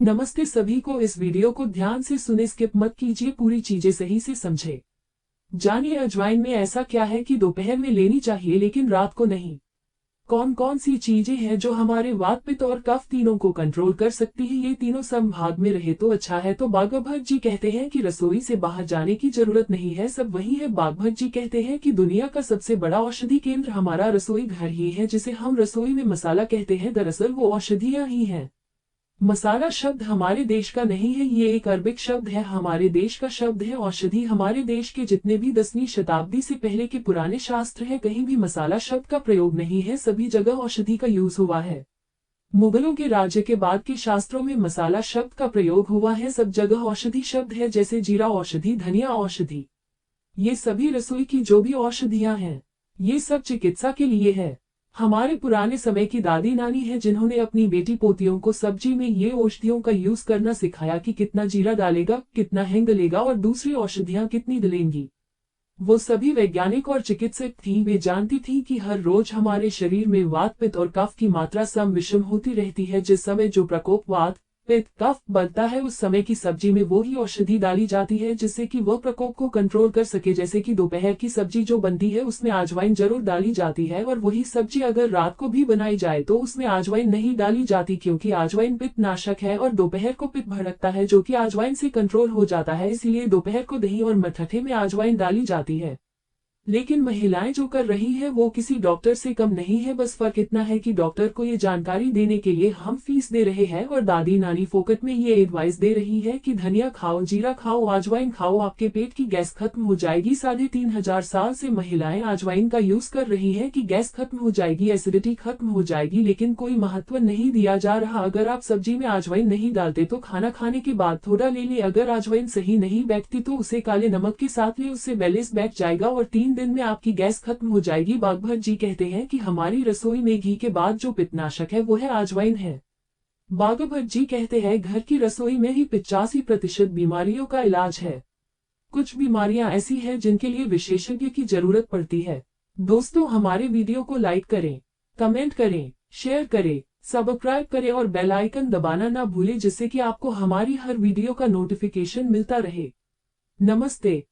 नमस्ते सभी को। इस वीडियो को ध्यान से सुने, स्किप मत कीजिए, पूरी चीजें सही से समझे। जानिए अजवाइन में ऐसा क्या है कि दोपहर में लेनी चाहिए लेकिन रात को नहीं। कौन कौन सी चीजें हैं जो हमारे वात, पित्त और कफ तीनों को कंट्रोल कर सकती है। ये तीनों समभाग में रहे तो अच्छा है। तो बागभट्ट जी कहते हैं कि रसोई से बाहर जाने की जरूरत नहीं है, सब वही है। बागभट्ट जी कहते हैं कि दुनिया का सबसे बड़ा औषधि केंद्र हमारा रसोई घर ही है, जिसे हम रसोई में मसाला कहते हैं। दरअसल वो औषधियां ही हैं। मसाला शब्द हमारे देश का नहीं है, ये एक अरबिक शब्द है, हमारे देश का शब्द है। औषधि हमारे देश के जितने भी 10वीं शताब्दी से पहले के पुराने शास्त्र हैं, कहीं भी मसाला शब्द का प्रयोग नहीं है, सभी जगह औषधि का यूज हुआ है। मुगलों के राज्य के बाद के शास्त्रों में मसाला शब्द का प्रयोग हुआ है, सब जगह औषधि शब्द है, जैसे जीरा औषधि, धनिया औषधि। ये सभी रसोई की जो भी औषधियां हैं, ये सब चिकित्सा के लिए है। हमारे पुराने समय की दादी नानी है जिन्होंने अपनी बेटी पोतियों को सब्जी में ये औषधियों का यूज करना सिखाया कि कितना जीरा डालेगा, कितना हींग डलेगा और दूसरी औषधियां कितनी डलेंगी। वो सभी वैज्ञानिक और चिकित्सक थी, वे जानती थी कि हर रोज हमारे शरीर में वात, पित्त और कफ की मात्रा सम विषम होती रहती है। जिस समय जो प्रकोप वात, पित्त, कफ बनता है, उस समय की सब्जी में वो ही औषधि डाली जाती है जिससे कि वह प्रकोप को कंट्रोल कर सके। जैसे कि दोपहर की सब्जी जो बनती है उसमें अजवाइन जरूर डाली जाती है, और वही सब्जी अगर रात को भी बनाई जाए तो उसमें अजवाइन नहीं डाली जाती, क्योंकि अजवाइन पित्त नाशक है और दोपहर को पित्त भड़कता है, जो कि अजवाइन से कंट्रोल हो जाता है। इसलिए दोपहर को दही और मठठे में अजवाइन डाली जाती है। लेकिन महिलाएं जो कर रही है वो किसी डॉक्टर से कम नहीं है, बस फर्क इतना है कि डॉक्टर को ये जानकारी देने के लिए हम फीस दे रहे हैं और दादी नानी फोकट में ये एडवाइस दे रही है कि धनिया खाओ, जीरा खाओ, अजवाइन खाओ, आपके पेट की गैस खत्म हो जाएगी। 3,500 साल से महिलाएं अजवाइन का यूज कर रही है कि गैस खत्म हो जाएगी, एसिडिटी खत्म हो जाएगी, लेकिन कोई महत्व नहीं दिया जा रहा। अगर आप सब्जी में अजवाइन नहीं डालते तो खाना खाने के बाद थोड़ा ले ले, अगर अजवाइन सही नहीं बैठती तो उसे काले नमक के साथ ले, उससे बैलेंस बैठ जाएगा और 3 दिन में आपकी गैस खत्म हो जाएगी। बागभट्ट जी कहते हैं कि हमारी रसोई में घी के बाद जो पित्तनाशक है वो है अजवाइन है। बागभट्ट जी कहते हैं घर की रसोई में ही 85% बीमारियों का इलाज है। कुछ बीमारियां ऐसी हैं जिनके लिए विशेषज्ञ की जरूरत पड़ती है। दोस्तों, हमारे वीडियो को लाइक करें, कमेंट करें, शेयर करें, सब्सक्राइब करें और बेल आइकन दबाना ना भूलें, जिससे कि आपको हमारी हर वीडियो का नोटिफिकेशन मिलता रहे। नमस्ते।